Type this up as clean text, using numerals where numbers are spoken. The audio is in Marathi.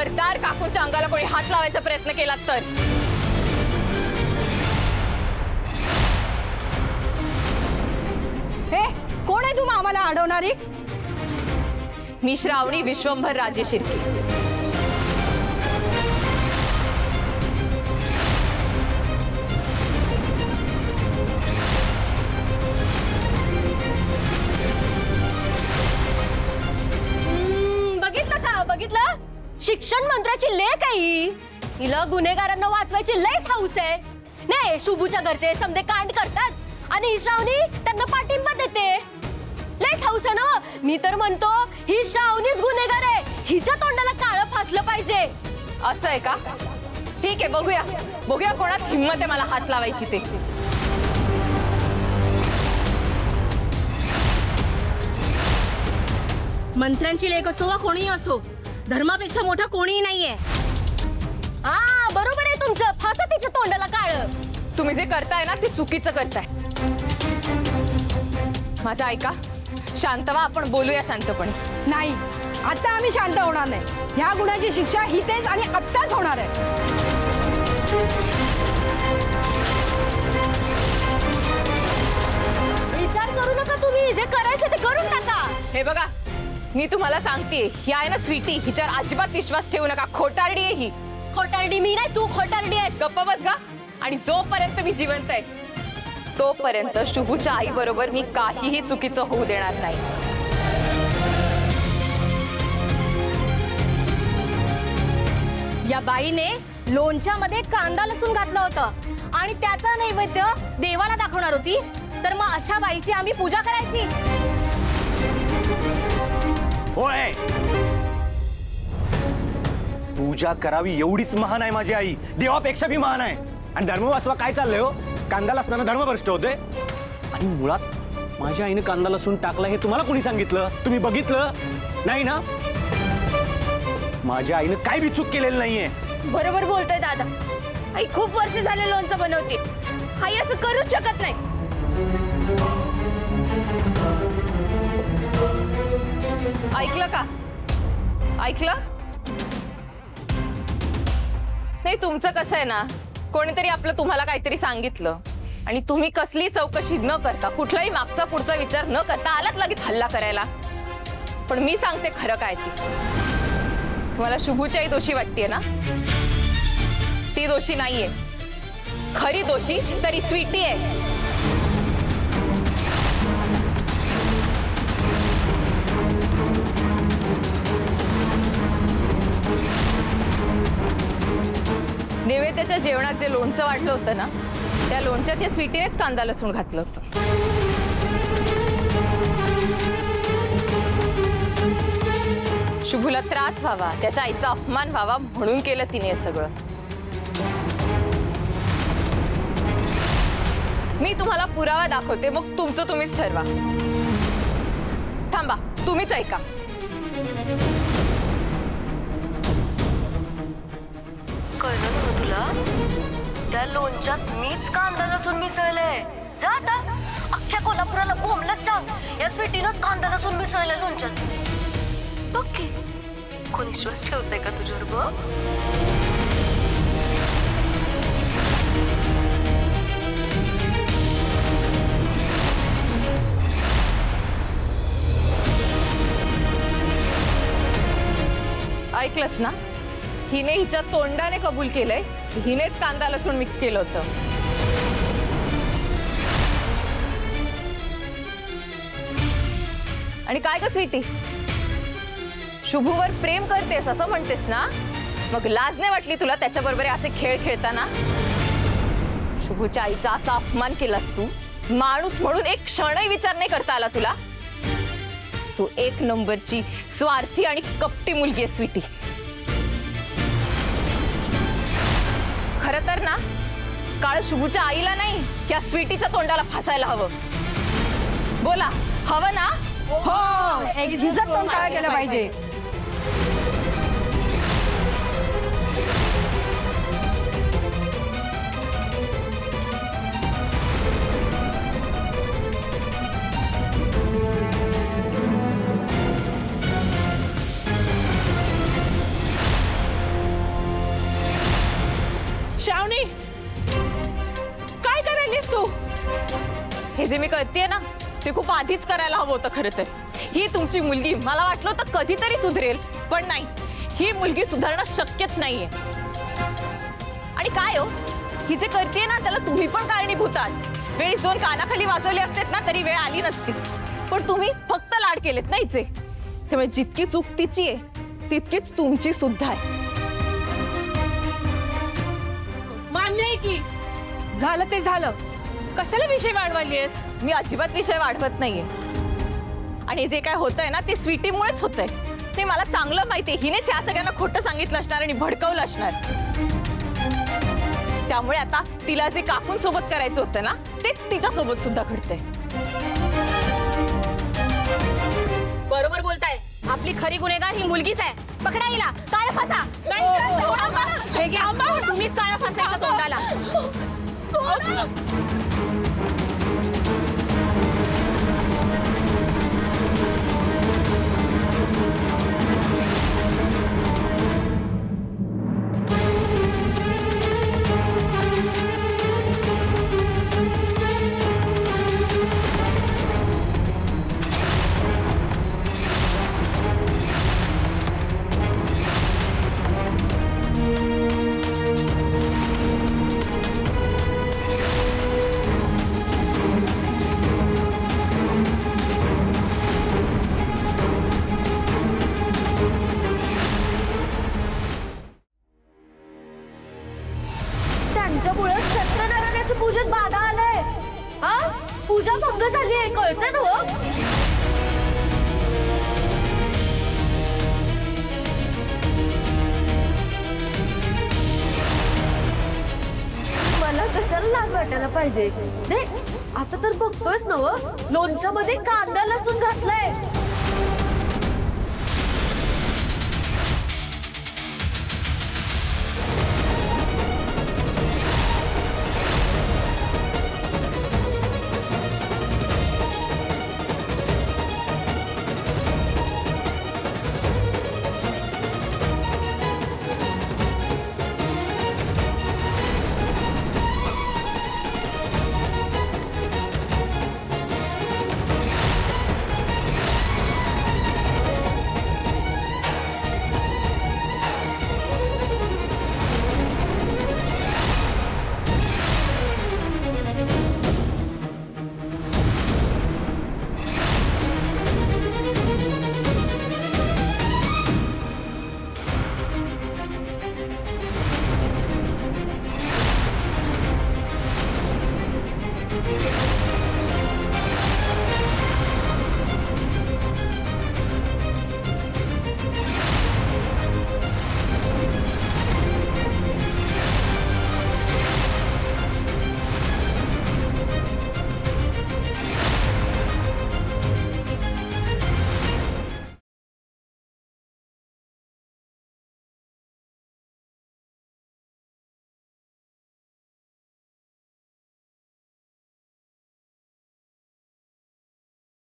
खबरदार काकूंच्या अंगाला कोणी हात लावायचा प्रयत्न केला तर. हे कोण आहे तू आम्हाला अडवणारी? मी श्रावणी विश्वंभर राजे शिर्के. बघितलं, शिक्षण मंत्र्याची लेक आहे ही. हिला गुन्हेगारांना वाचवायची लयच हौस आहे. नाही, शुभूच्या घरचे समजे कांड करतात आणि ही श्रावणी त्यांना पाठिंबा देते. लयच हौस आहे ना. मी तर म्हणतो ही श्रावणीच गुन्हेगार आहे. हिच्या तोंडाला काळं फासलं पाहिजे. असं आहे का? ठीक आहे, बघूया बघूया कोणात हिम्मत आहे मला हात लावायची ते. मंत्र्यांची लेक असो वा कोणीही असो, धर्मापेक्षा मोठा कोणीही नाहीये. हा, बरोबर आहे तुमचं. फासा तिच्या तोंडाला काळं. तुम्ही जे करताय ना ते चुकीचं करताय. माझं ऐका, शांत व्हा, आपण बोलूया शांतपणे. नाही, आता आम्ही शांत होणार नाही. ह्या गुन्ह्याची शिक्षा हितेच आणि आत्ताच होणार आहे. विचार करू नका तुम्ही. जे करायचं ते करून टाका. हे बघा, मी तुम्हाला सांगते, ही आहे ना स्वीटी, हिच्यावर अजिबात विश्वास ठेवू नका. खोटारडी आहे ही. खोटारडी मी नाही, तू खोटारडी आहेस. गप्प बस गा. आणि जोपर्यंत मी जिवंत आहे तोपर्यंत शुभूच्या आई बरोबर मी काहीही चुकीचं होऊ देणार नाही. या बाईने लोणच्यामध्ये कांदा लसूण घातलं होतं आणि त्याचा नैवेद्य देवाला दाखवणार होती. तर मग अशा बाईची आम्ही पूजा करायची? होय, पूजा करावी एवढीच महान आहे माझी आई. देवापेक्षा भी महान आहे. आणि धर्म वाचवा काय चाललंय हो? कांदा लसणानं धर्म भ्रष्ट होतोय. आणि मुळात माझ्या आईने कांदा लसूण टाकला हे तुम्हाला कोणी सांगितलं? तुम्ही बघितलं नाही ना? माझ्या आईने काय बी चूक केलेली नाहीये. बरोबर बोलतोय दादा. आई खूप वर्ष झाले लोणचं बनवते. आई असं करूच शकत नाही. ऐकलं का? ऐकलं नाही? तुमचं कसं आहे ना, कोणीतरी आपलं तुम्हाला काहीतरी सांगितलं आणि तुम्ही कसली चौकशी न करता, कुठलाही मागचा पुढचा विचार न करता आलात लगेच हल्ला करायला. पण मी सांगते खरं काय ती. तुम्हाला शुभूची आई दोषी वाटतेय ना? ती दोषी नाहीये. खरी दोषी तरी स्वीटी आहे. नैवेद्याच्या जेवणात जे लोणचं वाढलं होतं ना, त्या लोणच्यात या स्वीटीनेच कांदा लसूण घातलं होतं. शुभूला त्रास व्हावा, त्याच्या आईचा अपमान व्हावा म्हणून केलं तिने हे सगळं. मी तुम्हाला पुरावा दाखवते, मग तुमचं तुम्हीच ठरवा. थांबा, तुम्हीच ऐका. कळलं ना तुला? त्या लोणच्यात मीच कांदा लसूण मिसळलंय. जा आता अख्ख्या कोल्हापुराला बोंबलत सांग, या स्वीटीनंच कांदा लसूण मिसळलंय लोणच्यात. बघ की, कोण विश्वास ठेवतंय का तुझ्यावर? बघ. ऐकलत ना? हिने हिच्या तोंडाने कबूल केलंय, हिनेच कांदा लसूण मिक्स केलं होतं. आणि काय ग स्वीटी, शुभूवर प्रेम करतेस असं म्हणतेस ना? मग लाज नाही वाटली तुला त्याच्याबरोबर असे खेळ खेळताना? शुभूच्या आईचा असा अपमान केलास तू. माणूस म्हणून एक क्षणही विचार नाही करता आला तुला. तू एक नंबरची स्वार्थी आणि कपटी मुलगी आहे स्वीटी. खरं तर ना, काळ शुभूच्या आईला नाही, या स्वीटीच्या तोंडाला फासायला हवं. बोला, हवं ना? हो, एक झिजत तोंड काळं केलं पाहिजे. हे जे मी करतेय ना ते खूप आधीच करायला हवं होतं खरं तर. ही तुमची मुलगी मला वाटलं होतं कधीतरी सुधरेल, पण नाही, ही मुलगी सुधारणं शक्यच नाहीये. आणि काय हो, ही जे करतेय ना त्याला तुम्ही पण कारणीभूत आहात. वेळीच 2 कानाखाली वाजवले असतेत ना तरी वेळ आली नसती. पण तुम्ही फक्त लाड केलेत ना हिचे. त्यामुळे जितकी चूक तिची आहे तितकीच तुमची सुद्धा आहे. मान्य आहे की झालं ते झालं, कशाला विषय वाढवायलीस? मी अजिबात विषय वाढवत नाहीये. आणि जे काय होतंय ना ते स्वीटीमुळेच होतंय. ते मला चांगलं माहितीये. हिनेच या सगळ्यांना खोटं सांगितलं असणार आणि भडकवलं असणार. त्यामुळे आता तिला जे काकूंसोबत करायचं होतं ना तेच तिच्या सोबत सुद्धा घडतंय. बरोबर बोलताय. आपली खरी गुन्हेगार ही मुलगीच आहे. पकडा हिला, काळा फासा. हे घ्या, तुम्हीच काळा फासायचा तोंडाला. त्यांच्यामुळे सत्यनारायणाच्या पूजेत बाधा आलाय. हा, पूजा भंग झाली आहे, कळतंय ना हो? मला कशाला लाज वाटायला पाहिजे. नाही, आता तर बघतोयस ना हो, लोणच्यामध्ये कांदा लसूण घातलाय.